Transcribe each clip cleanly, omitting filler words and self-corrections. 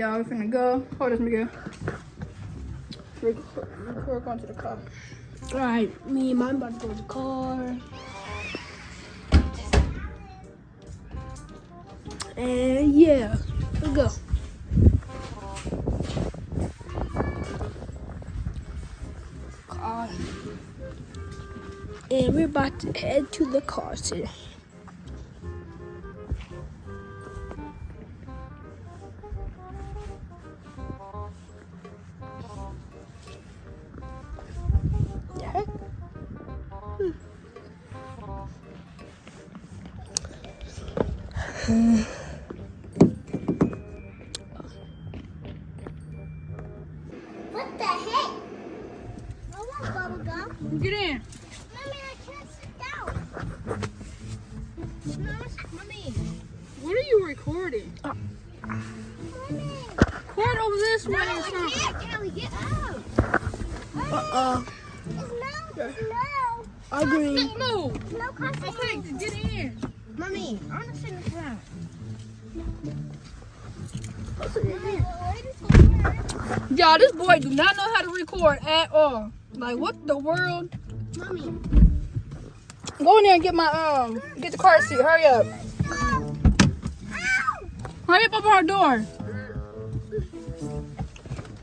y'all. We're finna go. Hold this, Miguel. Record going to the car. Alright, me and mine about to go to the car. And yeah, let's go. Car. And we're about to head to the car today. What the heck? I want bubble gum. Get in. Mommy, I can't sit down. Mommy. What are you recording? Mommy. Record over this way or I something. can't, Callie, get out. Mommy. It's no. I agree. Move. No consequence. Okay, get in. Mommy, I want to sit in the front. Y'all, this boy do not know how to record at all. Like, what the world? Mommy. Go in there and get my, get the car seat. Hurry up. Ow. Hurry up, open our door.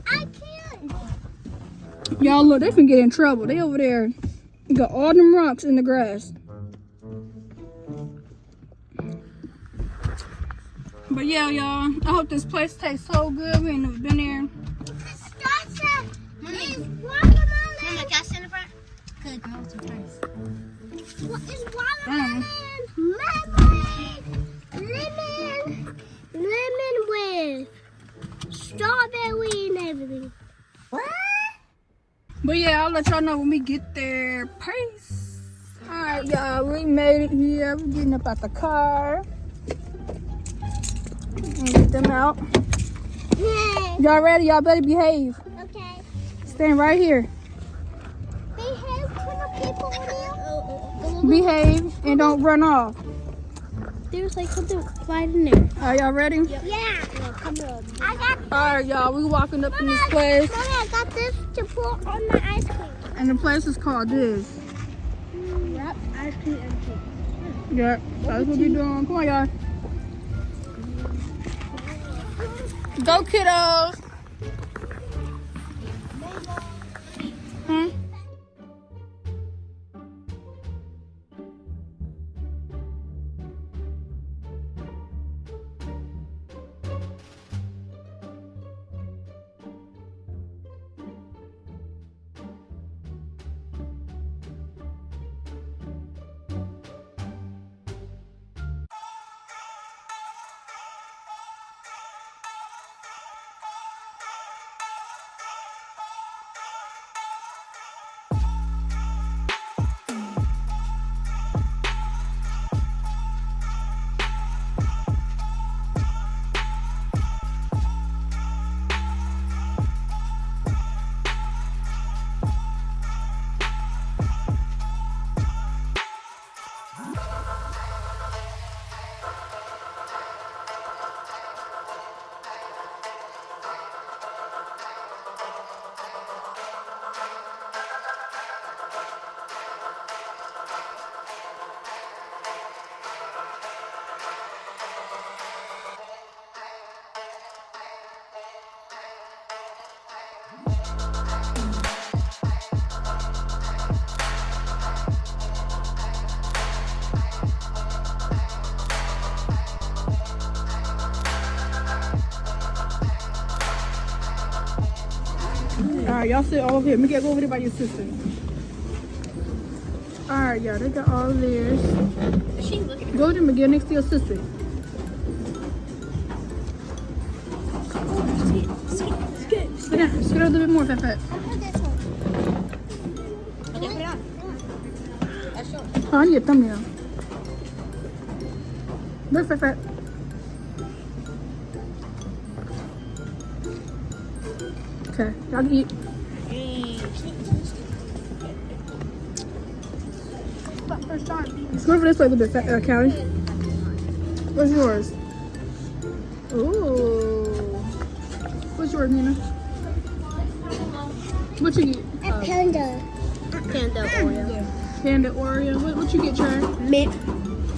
I can't. Y'all, look, they finna get in trouble. They over there. You got all them rocks in the grass. But yeah, y'all, I hope this place tastes so good. We ain't never been there. Mommy, is watermelon. Mommy, can I sit in the front? Because it goes first. What is watermelon? Lemon with strawberry and everything. What? But yeah, I'll let y'all know when we get there. Peace. Alright, y'all, we made it here. We're getting up out the car. And get them out. Yeah. Y'all ready? Y'all better behave. Okay. Stand right here. Behave to the people in here. Behave and don't run off. There's like something right in there. Are y'all ready? Yeah. Come on. I got. Alright, y'all, we walking up in this place. Mommy, I got this to put on my ice cream. And the place is called this. Wrap ice cream and cake. Yeah, that's what we doing. Come on, y'all. Go, kiddos. Hmm? Alright, y'all sit over here. Let me get over there by your sister. Alright, y'all, they got all theirs. She's looking at Go to Miguel next to your sister. Sit down. Sit a little bit more, Fat Fat. Okay, put it on. That's yours. Oh, I need a thumbnail. Look, Fat Fat. Okay, y'all can eat. First time. Let's go over this way a little bit, Callie. What's yours? Ooh. What's yours, Nina? What you get? A panda. Panda Oreo. Panda Oreo. What you get, Trey? Mint.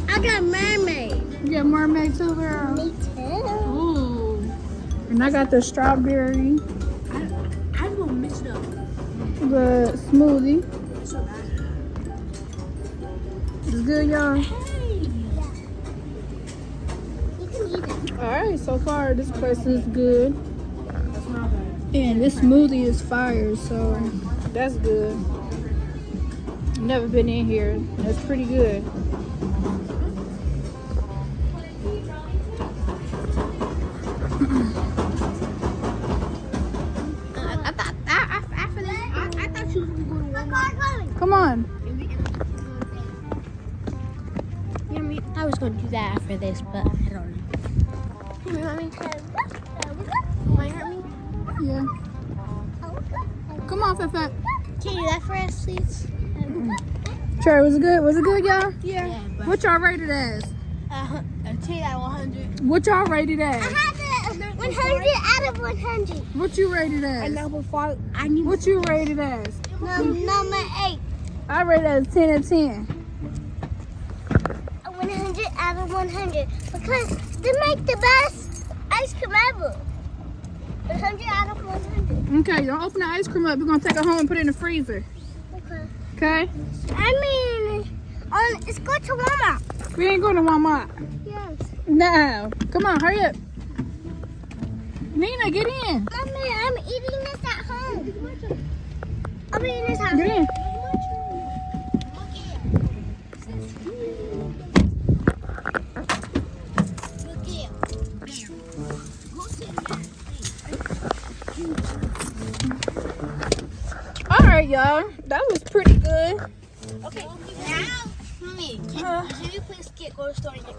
I got mermaid. You got mermaid too, girl? Me too. Ooh. And I got the strawberry, I'm gonna mix it up. the smoothie. So bad. It's good, y'all. You can eat it. Alright, so far this place is good. And this smoothie is fire, so that's good. Never been in here. That's pretty good. I thought you was going to Walmart. Come on. You know what I mean? I was going to do that after this, but I don't know. You know what I mean? Might hurt me. Yeah. Come on, Fat. Can you do that for us, please? Trey, was it good? Was it good, y'all? Yeah. But, What y'all rated as? 10 out of 100. What y'all rated as? I had it 100 out of 100. What you rated as? number 4, I need What you rated as? Number 8. I rated as 10 out of 10. 100 out of 100 because they make the best ice cream ever. 100 out of 100. Okay, don't open the ice cream up. We're gonna take it home and put it in the freezer. Okay. Okay? I mean, it's go to Walmart. We ain't going to Walmart. Yes. No. Come on, hurry up. Nina, get in. Mommy, I'm eating this at home. I'm eating this at home. Get in. All right, y'all. That was pretty good. Okay, now, Mommy, can you please go to the store and get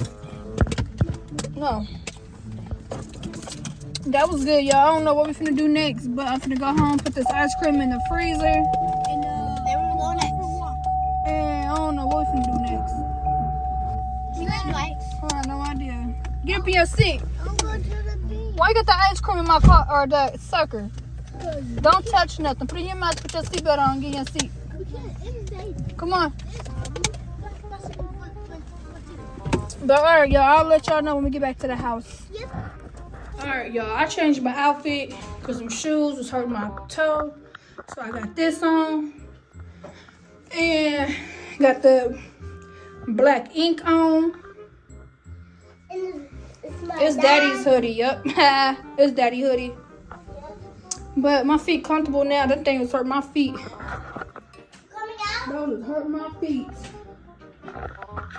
No. That was good, y'all. I don't know what we're finna do next, but I'm finna go home, put this ice cream in the freezer. And then we're going next. And I don't know what we're finna do next. You got bikes? I have no idea. Give me a seat. I'm going to the beach. Why you got the ice cream in my car or the sucker? Don't touch nothing. Put it in your mouth, put your seatbelt on, get your seat. Come on. But alright, y'all, I'll let y'all know when we get back to the house. Yep. Alright, y'all, I changed my outfit because some shoes was hurting my toe. So I got this on. And got the black ink on. It's daddy's hoodie, yup. It's daddy hoodie. But my feet comfortable now. That thing was hurting my feet. That was hurting my feet.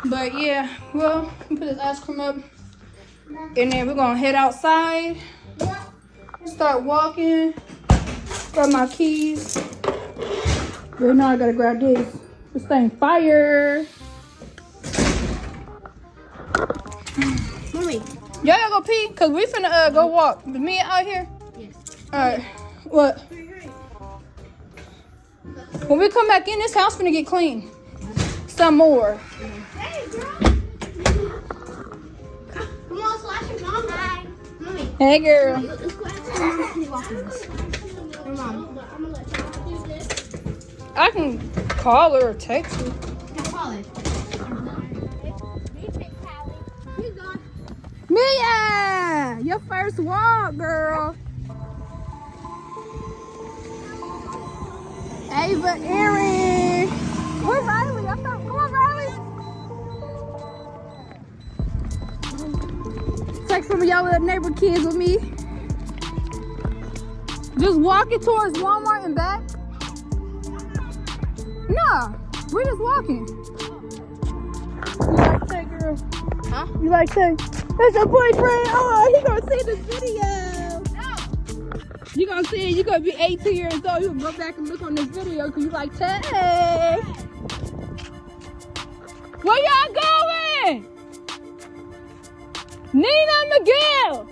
But yeah, well, we put this ice cream up. And then we're gonna head outside. Start walking. Grab my keys. But now I gotta grab this. This thing fire. Mommy. Y'all gotta go pee? Cause we finna go walk. With me out here? Yes. Alright. What? When we come back in, this house finna get clean. Some more. Hey, girl. Come on, slash your mom. Hi. Mommy. Hey, girl. Let's go ask your mom to walk with us. Your mom. I'm gonna let you do this. I can call her or text her. Call it. Mia! Your first walk, girl. Ava, Erin. Where's Riley? I thought, come on, Riley. Take some of y'all little neighbor kids with me. Just walking towards Walmart and back. No, we're just walking. You like that, girl? Huh? You like that? That's your boyfriend. Oh, he gonna see this video. No. You gonna see it. You gonna be 18 years old. You gonna go back and look on this video because you like that. Hey. Where y'all going? Nina Miguel.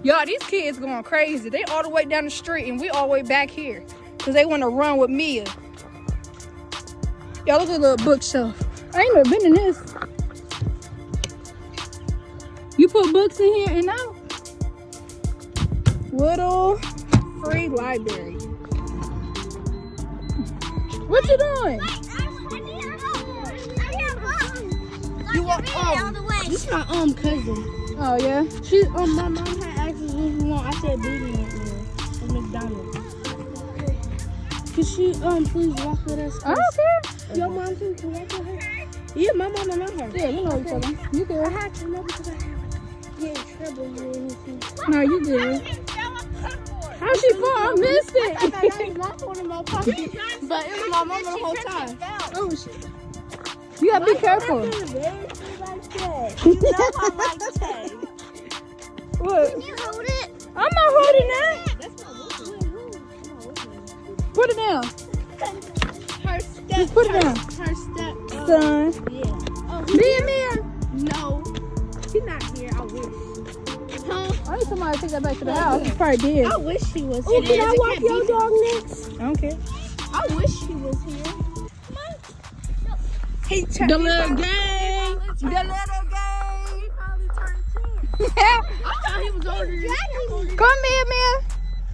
Y'all, these kids going crazy. They all the way down the street and we all the way back here because they want to run with Mia. Y'all look at the little bookshelf. I ain't never been in this. You put books in here and out? Little free library. What you doing? You want this is my cousin. Oh yeah. She my mom had asked us what we want. I said booty at McDonald's. Could she please walk with us? I don't care. Your mom too can walk with her? Yeah, my mom and her. Yeah, we know each other. You I good? had to know because I get in trouble with anything. No, you good. How she fall? I missed it. I thought that was my phone in my pocket, but it was my mama the whole time. Oh shit. You gotta be careful. You know I like that. What? Can you hold it? I'm not holding that. That's not Put it down. her step. Just put it down. Her step. Son. Yeah. Oh, Mia. no. She's not here. I wish. Huh? I need somebody to take that back to the house. She probably did. I wish she was Oh, here. can I walk your dog next? I don't care. I wish she was here. The little gang. The little gang. He probably turned 10. I thought he was older than you. Come here, Mia.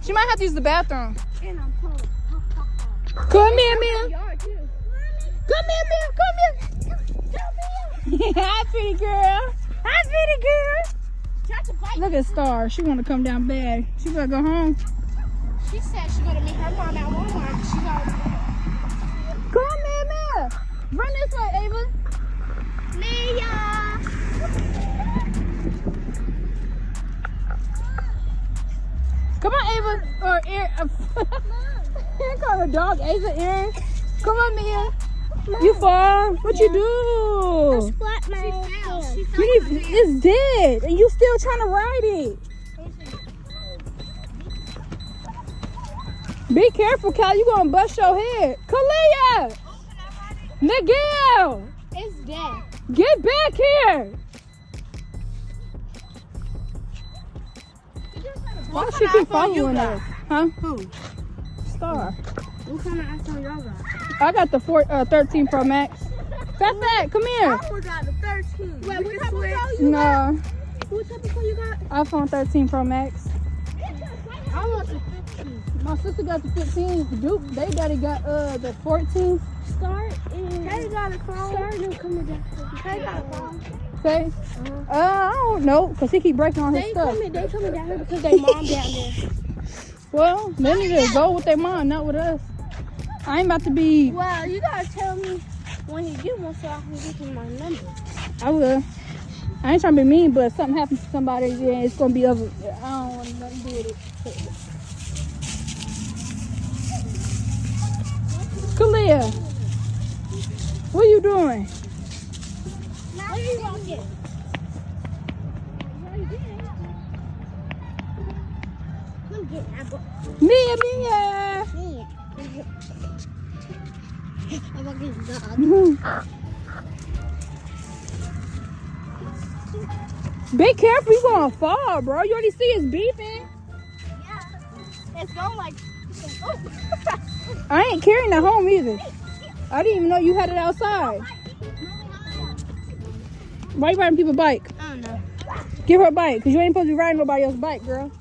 She might have to use the bathroom. And I'm cold. Come here, Mia. Yard too. Come here, Mia. Come here. Hi, pretty girl. Hi, pretty girl. Tried to bite. Look at Star. She want to come down bad. She better go home. She said she's gonna meet her mom at Walmart. She got Come here, Mia. Run this way, Ava. Mia. Come on, Ava. Or Erin. I call her dog Ava, Erin. Come on, Mia. You fall. What you do? Splat my hand. It's dead, and you still trying to ride it. Be careful, Cal. You gonna bust your head. Kalia! Miguel! it's dead. Get back here! Why she keep following us? Huh? Who? Star. What kind of iPhone y'all got? I got the 13 Pro Max. Fat, come here. I got the 13. Wait, what type of phone you No, got? What type of phone you got? iPhone 13 Pro Max. I want the 15. My sister got the 15. Duke, they daddy got the 14. Start and Kay got a phone. Start and coming down. Kay got a phone. Say, I don't know, cause he keep breaking on his stuff. They coming down here because they mom down there. Well, they need to go with their mom, not with us. I ain't about to be. Well, you gotta tell me when you get one so I can get you my number. I will. I ain't trying to be mean, but if something happens to somebody, yeah, it's gonna be over. I don't want nothing to do with it. Kalia, what are you doing? Where you walking? Come get that book. Mia. I'm gonna get the dog. Be careful, you gonna fall, bro. You already see it's beeping. Yeah. It's going like. Oh. I ain't carrying it home either. I didn't even know you had it outside. Why you riding people's bike? I don't know. Give her a bike, because you ain't supposed to be riding nobody else's bike, girl.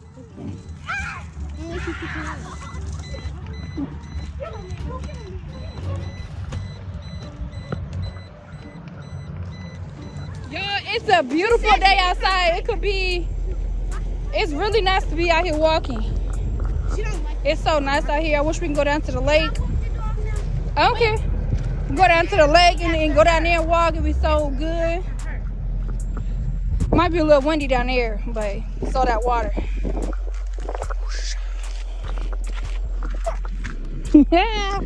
Y'all, it's a beautiful day outside. It's really nice to be out here walking. It's so nice out here. I wish we can go down to the lake. I don't care. Go down to the lake and go down there and walk. It'd be so good. Might be a little windy down there, but so that water. Yeah.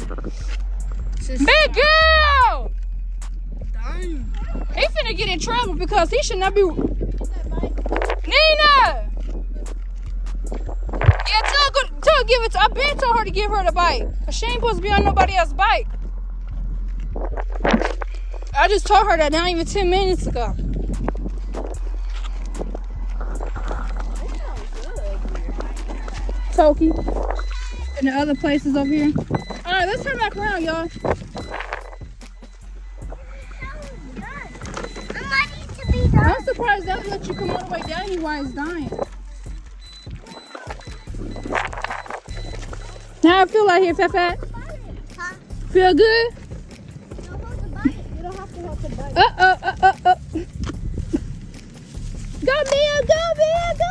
Big girl! He finna get in trouble because he should not be. Nina! Yeah, tell give it to. I been told her to give her the bike. Cause she ain't supposed to be on nobody else's bike. I just told her that not even 10 minutes ago. Toki. And the other places over here. Alright, let's turn back around, y'all. to be done. I'm surprised that let you come all the way down here while it's dying. How I feel out here, Fat? Huh? Feel good? No, hold the button. You don't have to hold the button. Uh. Go, Bill, go, Bill, go,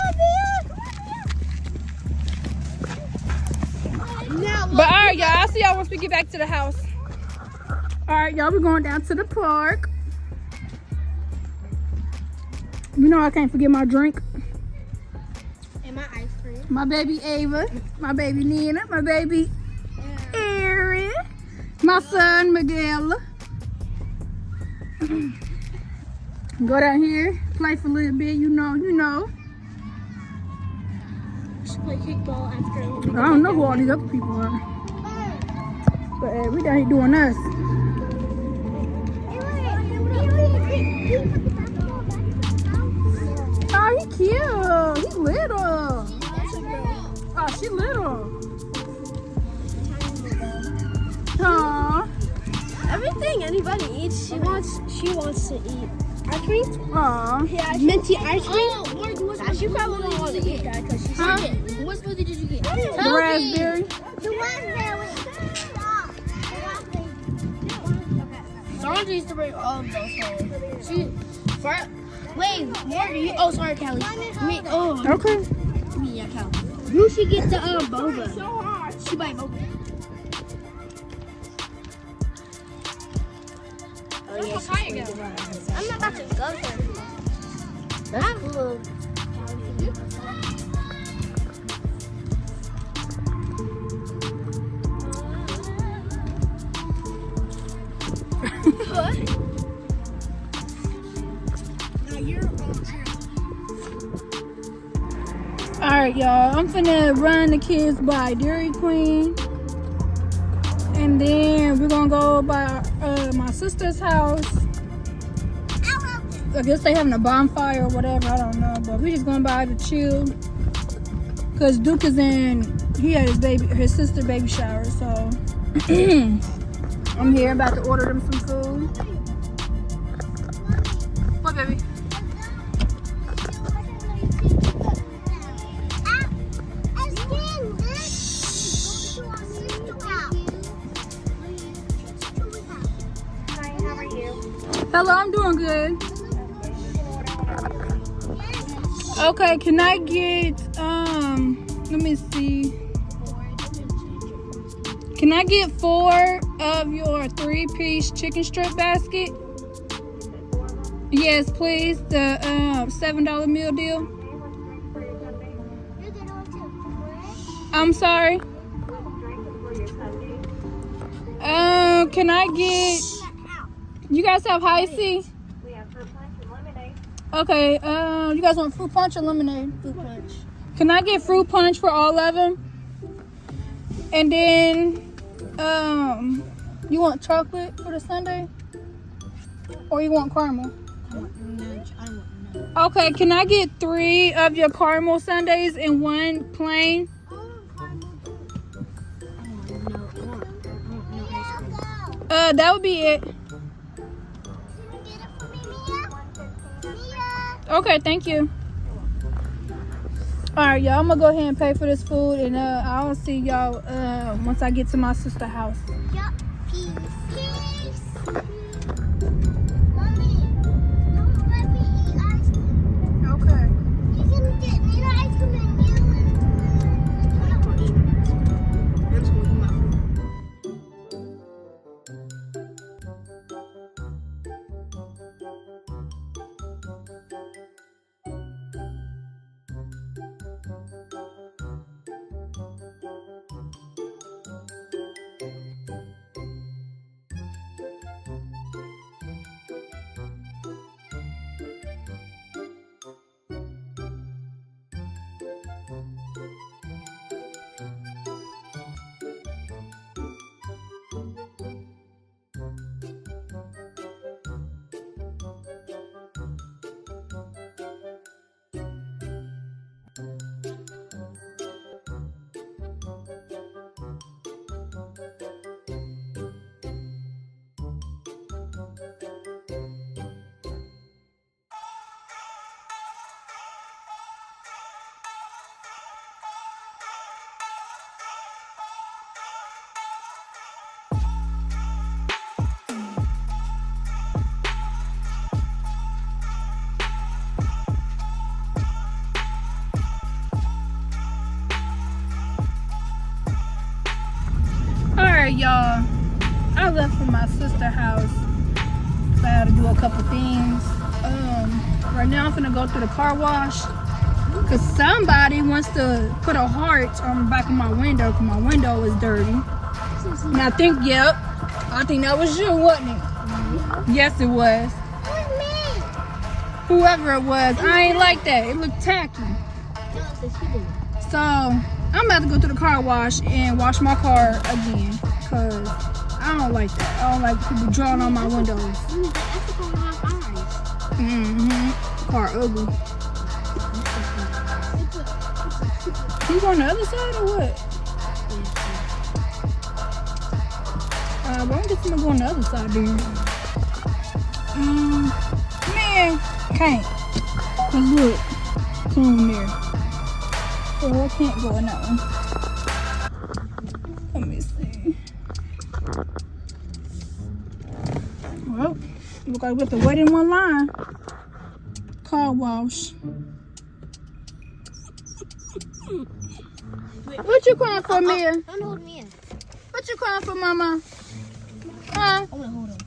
Bill. Now, But all right, y'all. I'll see y'all once we get back to the house. All right, y'all. We're going down to the park. You know I can't forget my drink. And my ice cream. My baby Ava, my baby Nina, my baby Aaron, my son Miguel. Go down here, play for a little bit, you know. Should play kickball after. I don't know who all these other people are. But we down here doing us. Oh, he cute. He little. Oh, she little. Aww. Everything anybody eats, she wants to eat. Ice cream? Aww. Yeah, minty ice cream. She probably don't want to eat that because she's Huh? What smoothie did you get? The raspberry. The raspberry. Sandra used to bring all of those home. Wait, Morgan, you. Oh, sorry, Callie. Okay. Yeah, Callie. You should get the boba. She buy boba. Oh yeah, I'm not about to go there. that's cool. Alright, y'all. I'm finna run the kids by Dairy Queen. And then we're gonna go by my sister's house. I guess they having a bonfire or whatever. I don't know. But we just going by to chill. Cause Duke is he had his sister baby shower. So I'm here about to order them some food. What, baby? Hello, I'm doing good. Okay, can I get let me see. Can I get 4 of your 3-piece chicken strip basket? Yes, please. The $7 meal deal. I'm sorry. Can I get? You guys have high C? We have fruit punch and lemonade. Okay. You guys want fruit punch or lemonade? Fruit punch. Can I get fruit punch for all of them? And then, you want chocolate for the sundae? Or you want caramel? I want nudge. I want nudge. Okay, can I get 3 of your caramel sundaes and 1 plain? I want no ice cream. That would be it. Okay, thank you. Alright, y'all, I'm gonna go ahead and pay for this food, and I'll see y'all once I get to my sister's house. Yup. Peace. Mommy, don't let me eat ice cream. Okay. You can get me the ice cream and you I'm just going to my food. y'all, I left from my sister's house. So I had to do a couple things. Right now I'm finna go through the car wash because somebody wants to put a heart on the back of my window because my window is dirty. And I think, yep, I think that was you, wasn't it? Yes, it was. Whoever it was, I ain't like that. It looked tacky. So I'm about to go to the car wash and wash my car again because I don't like that. I don't like people drawing on my windows. Car ugly. You on the other side or what? But I'm just gonna go on the other side then. Man, can't. Cause look, come there. So I can't go in that one. Let me see. Well, look like we have to wait in one line. Car wash. What you crying for, Mia? Don't hold me in. What you crying for, Mama? Huh? I'm gonna hold her.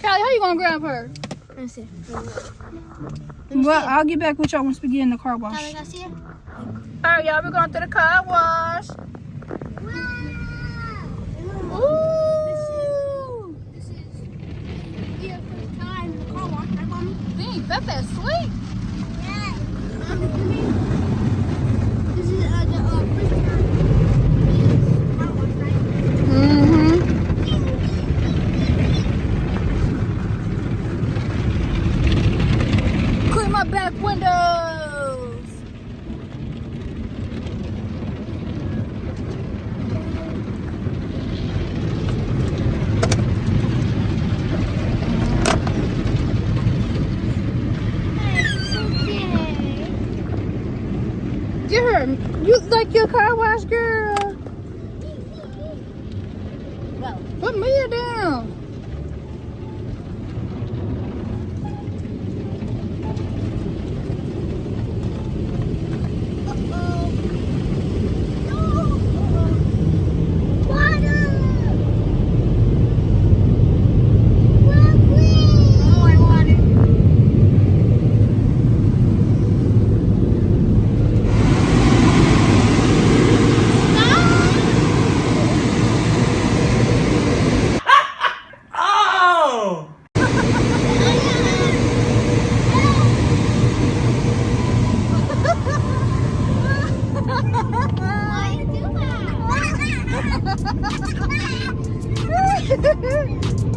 Callie, how you gonna grab her? Let me see. Well, I'll get back with y'all once we get in the car wash. Can I see her? Alright, y'all, we're going through the car wash. Ooh! This is your first time in the car wash, right, Mommy? Dang, that's that sweet. This is the first time in car wash, right? Clean my back windows. Get her. You like your car wash, girl. Well, Put Mia down.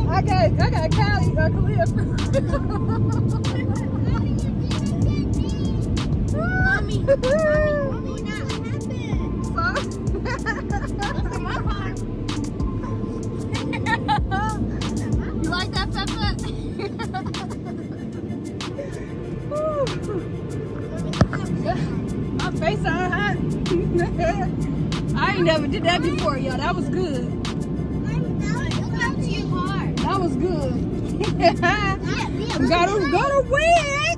I got Callie, Khalif. Mommy, not You like that, Peppa? My face all hot. I ain't never did that before, y'all. That was good. That was good. Gotta wet.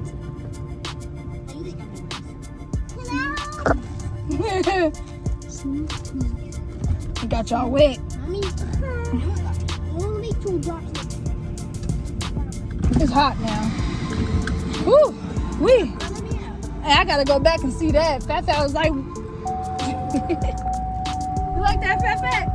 We got y'all wet. Mommy, only 2 drops. It's hot now. Woo! Hey, I gotta go back and see that. Fat was like, you like that, Fat?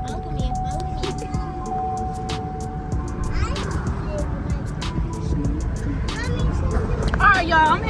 All right, y'all. I'm